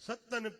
7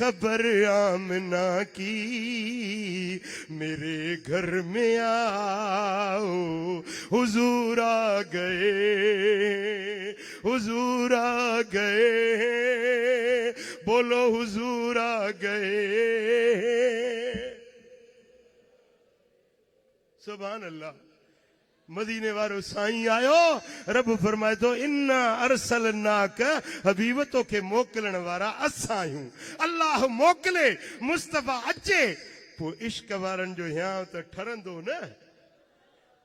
خبر آمنہ کی میرے گھر میں آؤ حضور آ گئے حضور آ گئے بولو حضور آ گئے سبحان اللہ مدینے وارو سائیں آیو رب فرمائے تو انا ارسلناک حبیبتوں کے موکلن وارا اساں ہوں اللہ موکلے مصطفیٰ اچے پو عشق وارن جو یہاں تو ٹھرندو نا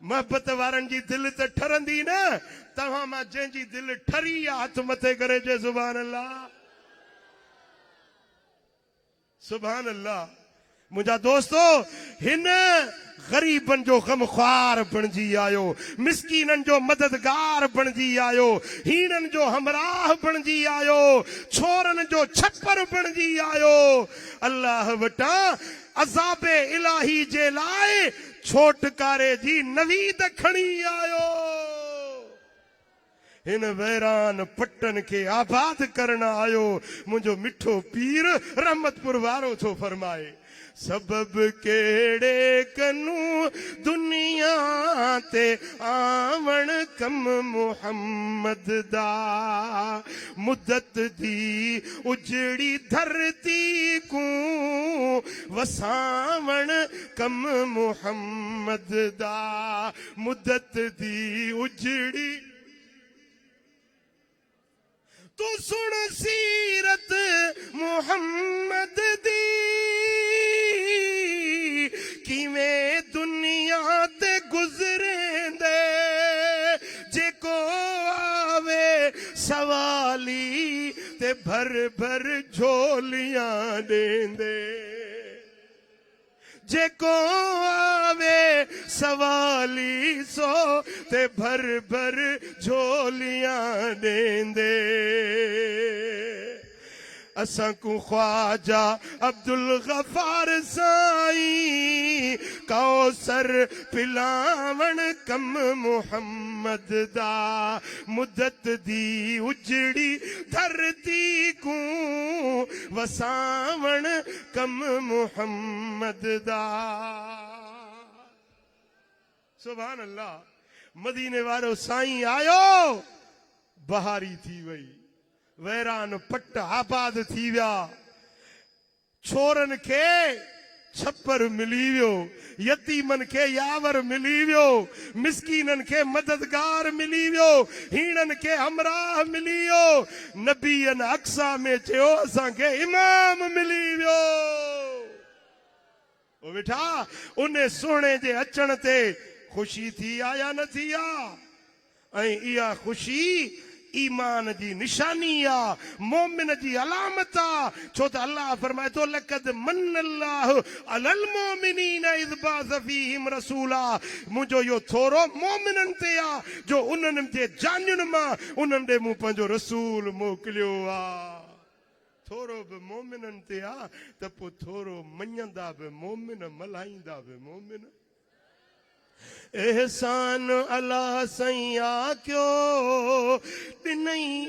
محبت وارن جی دل تو ٹھرندی نا تمام جن جی دل ٹھری ہاتھ متے کرے جے سبحان اللہ سبحان اللہ مجھا دوستو ہن غریبن جو غمخوار بنجی آیو مسکینن جو مددگار بنجی آیو ہینن جو ہمراہ بنجی آیو چھورن جو چھپر بنجی آیو اللہ وٹا عذاب الہی جے لائے چھوٹکارے جی نوید کھڑی آیو ان ویران پٹن کے آباد کرنا آیو مجھو مٹھو پیر رحمت پور وارو تو فرمائے سبب کیڑے کنو دنیا تے آون کم محمد دا مدت دی اجڑی دھرتی کو وساون کم محمد دا مدت دی اجڑی تو سن سیرت محمد دی کیویں دنیا تے گزریں دے جے کو آوے سوالی تے بھر بھر جھولیاں دیں دے جے کو آوے سوالی سو تے بھر بھر جھولیاں دیں دے اساں کو خواجہ عبدالغفار سائیں کوثر پلاون کم محمد دا مدت دی اجڑی دھرتی کو وساون کم محمد دا سبحان اللہ مدینے وارو سائیں آیو بہاری تھی وئی ویران پٹ آباد تھی ویا چھورن کے چھپر ملی ویو یتیمن کے یاور ملی ویو مسکینن کے مددگار ملی ویو ہینن کے ہمراہ ملی ویو نبیین اقصا میں چیو اساں کے امام ملی ویو او بیٹھا انہیں سونے جے اچن تے خوشی تھی آیا نہ تھی آئیں ایا خوشی ایمان جی نشانی مومن جی علامت چھو تو اللہ فرمائے تو لقد من اللہ علی المومنین اذ بعث فیہم رسولا مجھو یو تھورو مومنن تے جو انہن جے جانن ماں انہن دے منہ پنجو رسول موکلیو تھورو بے مومنن تے تپو تھورو منیندا بے مومن ملائندہ بے مومن احسان اللہ سیاں کیوں دنئی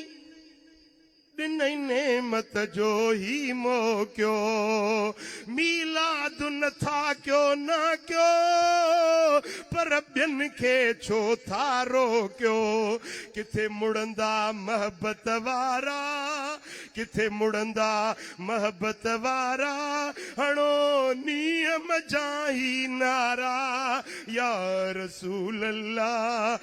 نعمت جو ہی مو کیوں میلاد نہ تھا کیوں نہ کیوں پر بین کے چھو تھارو کیوں کتھے مڑندہ محبت وارا کتھے مڑندہ محبت وارا ہنو نیم جاہی نارا یا رسول اللہ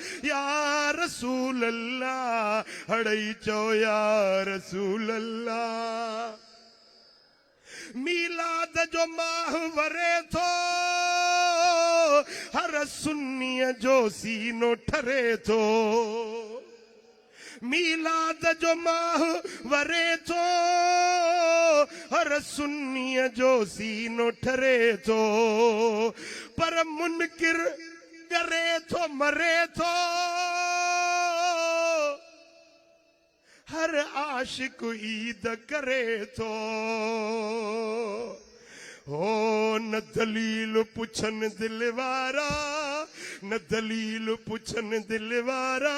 ہڑئی چو یا رسول اللہ میلاد جو ماہ ورے تھو ہر سنی جو سینو ٹھرے تھو میلاد جو ماہ ورے تھو ہر سنی جو سینو ٹھرے تھو پر منکر کرے تھو مرے تھو ہر عاشق عید کرے تو ہو نہ دلیل پوچھن دل وارا نہ دلیل پوچھن دل وارا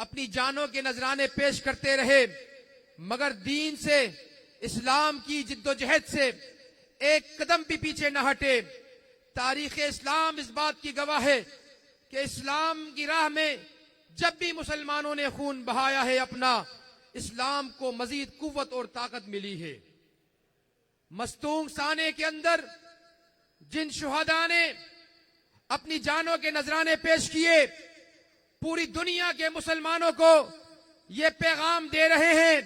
اپنی جانوں کے نذرانے پیش کرتے رہے مگر دین سے، اسلام کی جد و جہد سے ایک قدم بھی پیچھے نہ ہٹے۔ تاریخ اسلام اس بات کی گواہ ہے کہ اسلام کی راہ میں جب بھی مسلمانوں نے خون بہایا ہے اپنا، اسلام کو مزید قوت اور طاقت ملی ہے۔ مستونگ سانے کے اندر جن شہداء نے اپنی جانوں کے نذرانے پیش کیے، پوری دنیا کے مسلمانوں کو یہ پیغام دے رہے ہیں،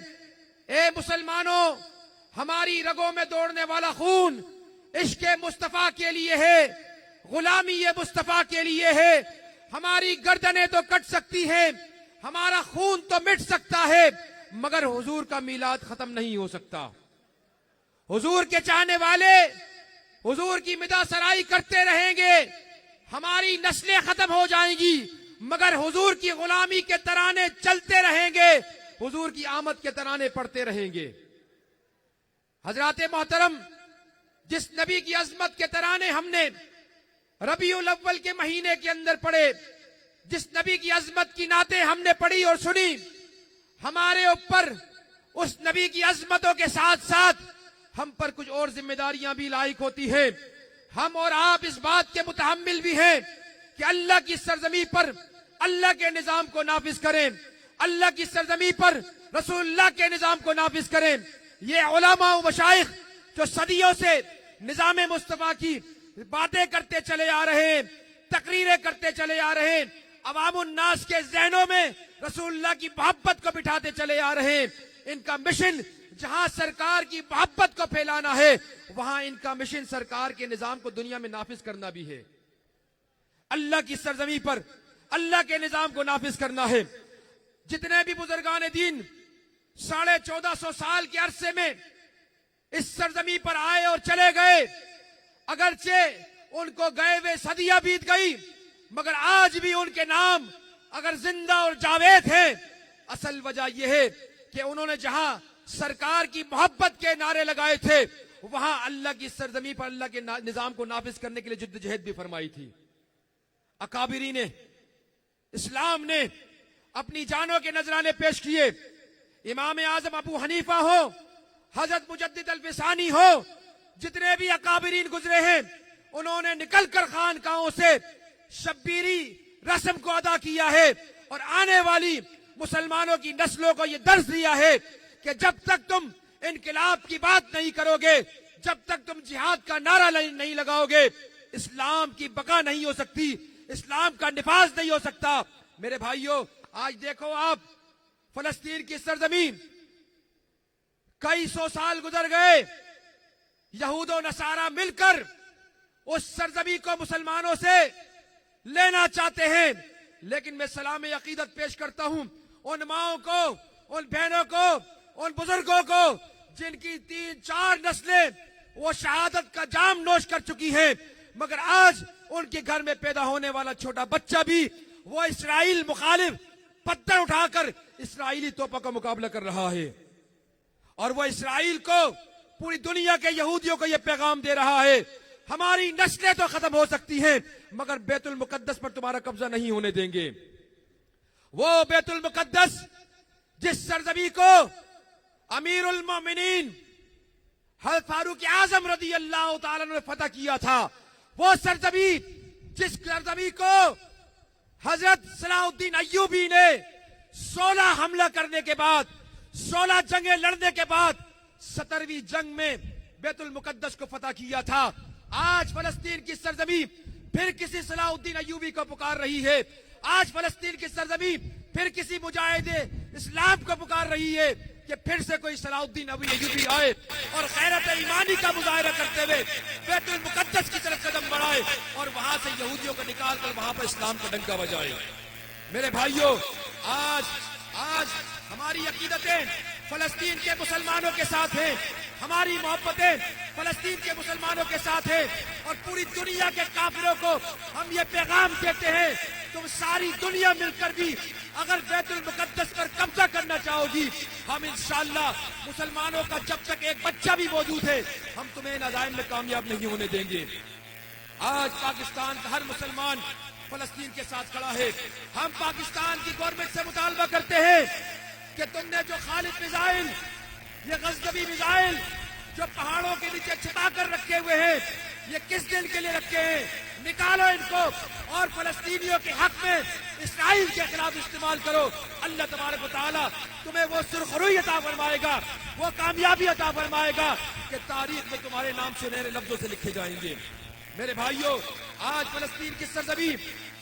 اے مسلمانوں، ہماری رگوں میں دوڑنے والا خون عشق مصطفیٰ کے لیے ہے، غلامی مصطفیٰ کے لیے ہے۔ ہماری گردنیں تو کٹ سکتی ہیں، ہمارا خون تو مٹ سکتا ہے، مگر حضور کا میلاد ختم نہیں ہو سکتا۔ حضور کے چاہنے والے حضور کی مدح سرائی کرتے رہیں گے، ہماری نسلیں ختم ہو جائیں گی، مگر حضور کی غلامی کے ترانے چلتے رہیں گے، حضور کی آمد کے ترانے پڑھتے رہیں گے۔ حضرات محترم، جس نبی کی عظمت کے ترانے ہم نے ربیع الاول کے مہینے کے اندر پڑھے، جس نبی کی عظمت کی نعتیں ہم نے پڑھی اور سنی، ہمارے اوپر اس نبی کی عظمتوں کے ساتھ ساتھ ہم پر کچھ اور ذمہ داریاں بھی لائق ہوتی ہیں۔ ہم اور آپ اس بات کے متحمل بھی ہیں کہ اللہ کی سرزمین پر اللہ کے نظام کو نافذ کریں، اللہ کی سرزمین پر رسول اللہ کے نظام کو نافذ کریں۔ یہ علماء و مشائخ جو صدیوں سے نظام مصطفیٰ کی باتیں کرتے چلے آ رہے ہیں، تقریریں کرتے چلے آ رہے ہیں، عوام الناس کے ذہنوں میں رسول اللہ کی محبت کو بٹھاتے چلے آ رہے ہیں، ان کا مشن جہاں سرکار کی محبت کو پھیلانا ہے، وہاں ان کا مشن سرکار کے نظام کو دنیا میں نافذ کرنا بھی ہے۔ اللہ کی سرزمین پر اللہ کے نظام کو نافذ کرنا ہے۔ جتنے بھی بزرگان دین 1450 سال کے عرصے میں اس سرزمین پر آئے اور چلے گئے، اگرچہ ان کو گئے ہوئے صدیاں بیت گئی، مگر آج بھی ان کے نام اگر زندہ اور جاوید ہیں، اصل وجہ یہ ہے کہ انہوں نے جہاں سرکار کی محبت کے نعرے لگائے تھے، وہاں اللہ کی سرزمین پر اللہ کے نظام کو نافذ کرنے کے لیے جدوجہد بھی فرمائی تھی۔ اکابرین اسلام نے اپنی جانوں کے نذرانے پیش کیے، امام اعظم ابو حنیفہ ہو، حضرت مجدد الفسانی ہو، جتنے بھی اکابرین گزرے ہیں، انہوں نے نکل کر خانقاہوں سے شبیری رسم کو ادا کیا ہے، اور آنے والی مسلمانوں کی نسلوں کو یہ درس دیا ہے کہ جب تک تم انقلاب کی بات نہیں کرو گے، جب تک تم جہاد کا نعرہ نہیں لگاؤ گے، اسلام کی بقا نہیں ہو سکتی، اسلام کا نفاذ نہیں ہو سکتا۔ میرے بھائیوں، آج دیکھو آپ، فلسطین کی سرزمین کئی سو سال گزر گئے، یہود و نصارہ مل کر اس سرزمین کو مسلمانوں سے لینا چاہتے ہیں، لیکن میں سلام عقیدت پیش کرتا ہوں ان ماؤں کو، ان بہنوں کو، ان بزرگوں کو جن کی 3-4 نسلیں وہ شہادت کا جام نوش کر چکی ہیں، مگر آج ان کے گھر میں پیدا ہونے والا چھوٹا بچہ بھی وہ اسرائیل مخالف پتھر اٹھا کر اسرائیلی توپوں کا مقابلہ کر رہا ہے، اور وہ اسرائیل کو، پوری دنیا کے یہودیوں کو یہ پیغام دے رہا ہے، ہماری نسلیں تو ختم ہو سکتی ہیں مگر بیت المقدس پر تمہارا قبضہ نہیں ہونے دیں گے۔ وہ بیت المقدس جس سرزمین کو امیر المومنین حضرت فاروق اعظم رضی اللہ تعالیٰ نے فتح کیا تھا، وہ سرزمین جس سرزمین کو حضرت صلاح الدین ایوبی نے 16 حملہ کرنے کے بعد، 16 جنگیں لڑنے کے بعد 17ویں جنگ میں بیت المقدس کو فتح کیا تھا، آج فلسطین کی سرزمین پھر کسی صلاح الدین ایوبی کو پکار رہی ہے، آج فلسطین کی سرزمین پھر کسی مجاہد اسلام کو پکار رہی ہے کہ پھر سے کوئی صلاح الدین ایوبی آئے اور غیرت ایمانی کا مظاہرہ کرتے ہوئے بیت المقدس کی طرف قدم بڑھائے اور وہاں سے یہودیوں کو نکال کر وہاں پر اسلام کا ڈنکا بجائے۔ میرے بھائیوں، آج ہماری عقیدتیں فلسطین کے مسلمانوں کے ساتھ ہیں، ہماری محبتیں فلسطین کے مسلمانوں کے ساتھ ہیں، اور پوری دنیا کے کافروں کو ہم یہ پیغام دیتے ہیں، تم ساری دنیا مل کر بھی اگر بیت المقدس پر قبضہ کرنا چاہو گی، ہم انشاءاللہ مسلمانوں کا جب تک ایک بچہ بھی موجود ہے ہم تمہیں ان عزائم میں کامیاب نہیں ہونے دیں گے۔ آج پاکستان کا ہر مسلمان فلسطین کے ساتھ کھڑا ہے. ہم پاکستان کی گورنمنٹ سے مطالبہ کرتے ہیں کہ تم نے جو خالد میزائل، یہ غزنوی میزائل جو پہاڑوں کے نیچے چھپا کر رکھے ہوئے ہیں، یہ کس دن کے لیے رکھے ہیں؟ نکالو ان کو اور فلسطینیوں کے حق میں اسرائیل کے خلاف استعمال کرو. اللہ تبارک و تعالیٰ تمہیں وہ سرخروئی عطا فرمائے گا، وہ کامیابی عطا فرمائے گا کہ تاریخ میں تمہارے نام سنہرے لفظوں سے لکھے جائیں گے. میرے بھائیوں، آج فلسطین کی سرزمین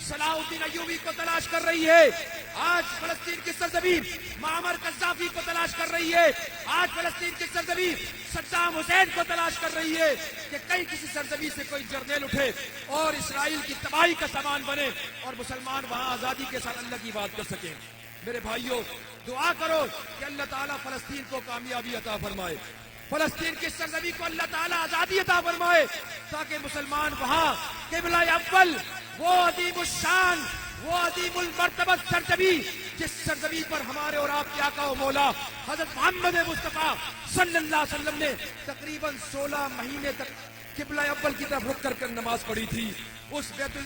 صلاح الدین ایوبی کو تلاش کر رہی ہے. آج فلسطین کی سرزمین معمر قذافی کو تلاش کر رہی ہے. آج فلسطین کی سرزمین صدام حسین کو تلاش کر رہی ہے کہ کہیں کسی سرزمین سے کوئی جرنیل اٹھے اور اسرائیل کی تباہی کا سامان بنے اور مسلمان وہاں آزادی کے ساتھ اللہ کی بات کر سکیں. میرے بھائیوں، دعا کرو کہ اللہ تعالیٰ فلسطین کو کامیابی عطا فرمائے، فلسطین کی سرزمین کو اللہ تعالیٰ آزادی عطا فرمائے، تاکہ مسلمان وہاں قبلہ اول، وہ عظیم الشان، وہ عظیم المرتبت سرزمین جس سرزمین پر ہمارے اور آپ کے آقا و مولا حضرت محمد مصطفیٰ صلی اللہ علیہ وسلم نے تقریباً 16 مہینے تک قبلہ اول کی طرف رک کر نماز پڑھی تھی. اس بیت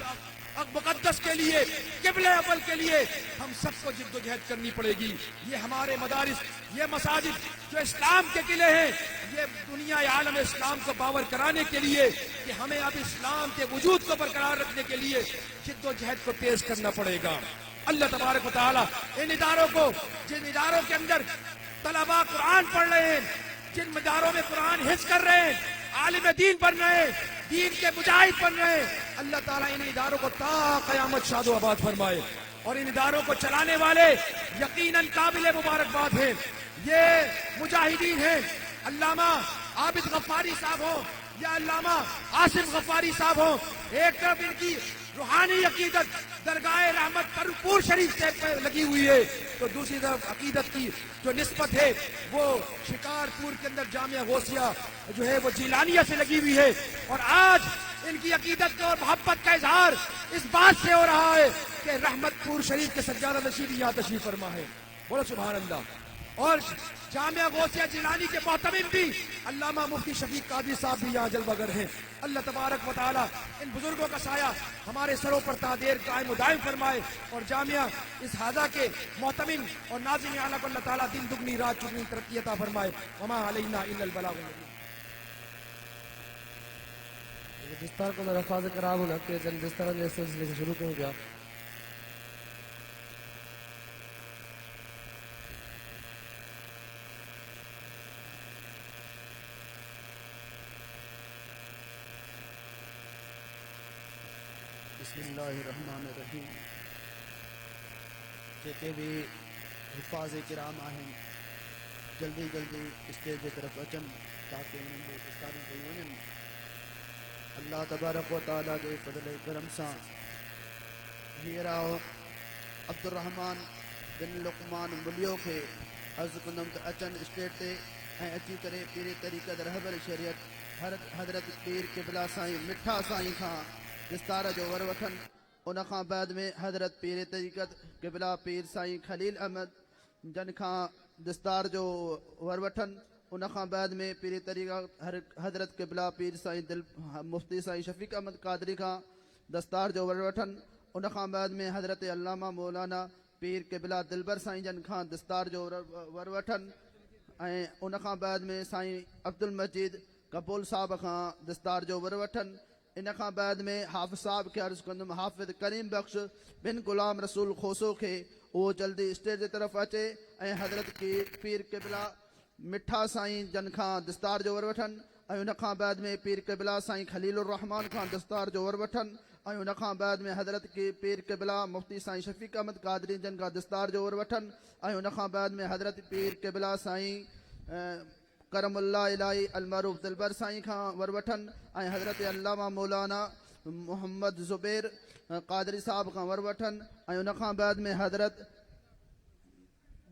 مقدس کے لیے، قبلہ اول کے لیے ہم سب کو جد و جہد کرنی پڑے گی. یہ ہمارے مدارس، یہ مساجد جو اسلام کے قلعے ہیں، یہ دنیا عالم اسلام کو باور کرانے کے لیے کہ ہمیں اب اسلام کے وجود کو برقرار رکھنے کے لیے جد و جہد کو تیز کرنا پڑے گا. اللہ تبارک و تعالیٰ ان اداروں کو، جن اداروں کے اندر طلباء قرآن پڑھ رہے ہیں، جن اداروں میں قرآن حفظ کر رہے ہیں، عالم دین بن رہے ہیں، دین کے مجاہد بن رہے ہیں، اللہ تعالیٰ ان اداروں کو تا قیامت شاد و آباد فرمائے. اور ان اداروں کو چلانے والے یقیناً قابل مبارکباد ہیں. یہ مجاہدین ہیں. علامہ عابد غفاری صاحب ہوں یا علامہ آصف غفاری صاحب ہوں، ایک طرف ان کی روحانی عقیدت درگاہ رحمت پور شریف سے لگی ہوئی ہے، تو دوسری طرف عقیدت کی جو نسبت ہے وہ شکارپور کے اندر جامعہ غوثیہ جو ہے وہ جیلانیہ سے لگی ہوئی ہے. اور آج ان کی عقیدت اور محبت کا اظہار اس بات سے ہو رہا ہے کہ رحمت پور شریف کے سجادہ نشین یہاں تشریف فرما ہے. بولو سبحان اللہ. اور جامعہ غوثیہ جیلانی کے محتمم بھی علامہ مفتی شفیق قادری صاحب بھی یہاں جلوہ گر ہیں. اللہ تبارک و تعالیٰ ان بزرگوں کا سایہ ہمارے سروں پر تا دیر قائم و دائم فرمائے، اور جامعہ اس حاضہ کے محتمم اور ناظرین اعلیٰ کو اللہ تعالیٰ دن دگنی رات چگنی ترقی عطا فرمائے. وما علینا الا البلاغ المبین. جس طرح کو میں الفاظ کرام ہوں کہ جس طرح نے سلسلے سے شروع ہو گیا. بسم اللہ الرحمن الرحیم. جتنے بھی حفاظ کرام آہن جلدی جلدی اسٹیج کی طرف اچن تاکہ انہوں نے دستاروں کو ونن. اللہ تبارک و تعالیٰ کے فضل کرم سے ہیراؤ عبد الرحمن بن لقمان ملیو کے عرض کنم تو اچن اسٹیج تے اچی کرے پیری طریقہ رہبر شریعت حضرت پیر قبلہ سائیں مٹھا سائیں کھاں دستار جو ور وٹھن. ان خاں بعد میں حضرت پیر طریقت قبلہ پیر سائیں خلیل احمد جن خاں دستار جو ور وٹھن. ان خاں بعد میں پیر طریقت حضرت قبلہ پیر سائیں مفتی سائیں شفیق احمد قادری خاں دستار جو ور وٹھن. ان خاں بعد میں حضرت علامہ مولانا پیر قبلہ دلبر سائیں جن خاں دستار جو ور وٹھن. ان خاں بعد میں سائیں عبد المجید کپول صاحب خاں دستار جو ور وٹھن. ان خاں بعد میں حافظ صاحب کے عرض کندم حافظ کریم بخش بن غلام رسول خوسو کے وہ جلدی اسٹیج کی طرف اچے. حضرت کی پیر قبلہ مٹھا سائیں جن خاں دستار جو ور وٹھن. ان خاں بعد میں پیر قبلہ سائیں خلیل الرحمان خاں دستار جو ور وٹھن. ان خاں بعد میں حضرت کی پیر قبلہ مفتی سائیں شفیق احمد قادری جن کا دستار جو ور وٹھن. ان خاں بعد میں حضرت پیر قبلہ سائیں کرم اللہ الہی المعروف دلبر سائیں خاں ور وٹھن. حضرت علامہ مولانا محمد زبیر قادری صاحب خاں ور وٹھن. ان خاں بعد میں حضرت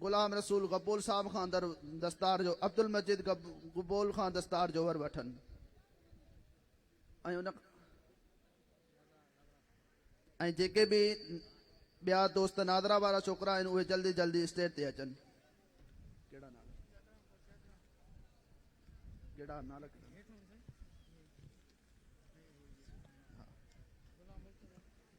غلام رسول قبول صاحب خاں دستار جو عبد المجید قبول خاں دستار جو ور وٹھن. جے بھی بیا دوست نادرہ والا چھوکرا ان وہ جلدی جلدی اسٹیج تے اچن.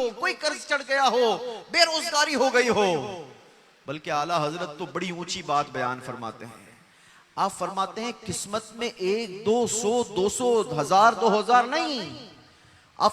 ہو, کوئی قرض چڑھ گیا ہو, بے روزگاری ہو گئی ہو, بلکہ اعلیٰ حضرت تو بڑی اونچی بات بیان فرماتے ہیں. آپ فرماتے ہیں قسمت میں 1 200 200 1000 2000 نہیں, آپ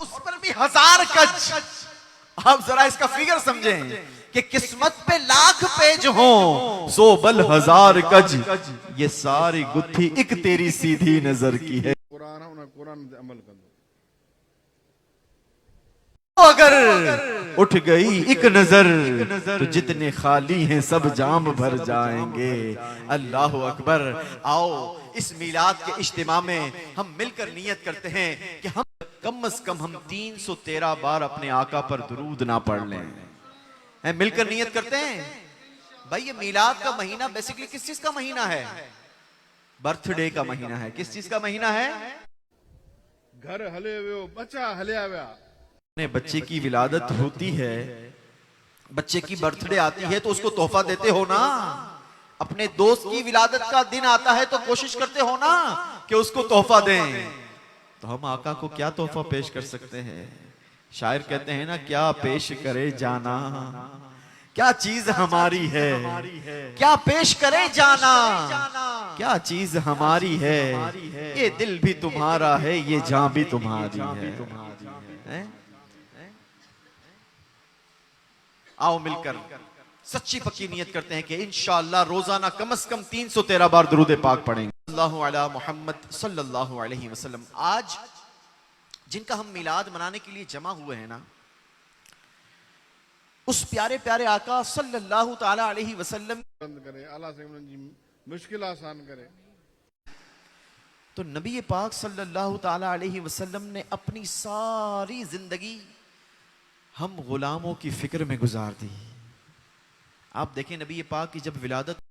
اس پر بھی 1000 گز. آپ ذرا اس کا فگر سمجھیں کہ قسمت پہ لاکھ پیج ہوں, 100 بل 1000 گز, یہ ساری گتھی ایک تیری سیدھی نظر کی ہے. قرآن ہے, انہیں قرآن دے عمل کندو. اگر اٹھ گئی ایک نظر تو جتنے خالی ہیں سب جام بھر جائیں گے. اللہ اکبر. آؤ اس میلاد کے اجتماع میں ہم مل کر نیت کرتے ہیں کہ ہم کم از کم ہم 313 بار اپنے آقا پر درود نہ پڑھ لیں. مل کر نیت کرتے ہیں. بھائی یہ میلاد کا مہینہ بیسیکلی کس چیز کا مہینہ ہے؟ برتھ ڈے کا مہینہ ہے. کس چیز کا مہینہ ہے؟ گھر ہلے ویو, بچہ ہلیا ویا. بچے کی ولادت ہوتی ہے, بچے کی برتھ ڈے آتی ہے تو اس کو تحفہ دیتے ہو نا. اپنے دوست کی ولادت کا دن آتا ہے تو کوشش کرتے ہو نا کہ اس کو تحفہ دیں. تو ہم آقا کو کیا تحفہ پیش کر سکتے ہیں؟ شاعر کہتے ہیں نا, کیا پیش کرے جانا, کیا چیز ہماری ہے, کیا پیش کرے جانا, کیا چیز ہماری ہے, یہ دل بھی تمہارا ہے, یہ جان بھی تمہاری ہے. آؤ مل کر سچی پکی نیت کرتے ہیں کہ انشاءاللہ روزانہ کم از کم 313 بار درود پاک پڑھیں گے. اللہ علی محمد صلی اللہ علیہ وسلم. آج جن کا ہم میلاد منانے کے لیے جمع ہوئے ہیں نا, اس پیارے پیارے آقا صلی اللہ تعالی علیہ وسلم کرے, اللہ سے انہوں جی مشکل آسان کرے. تو نبی پاک صلی اللہ تعالی علیہ وسلم نے اپنی ساری زندگی ہم غلاموں کی فکر میں گزار دی. آپ دیکھیں نبی پاک کی جب ولادت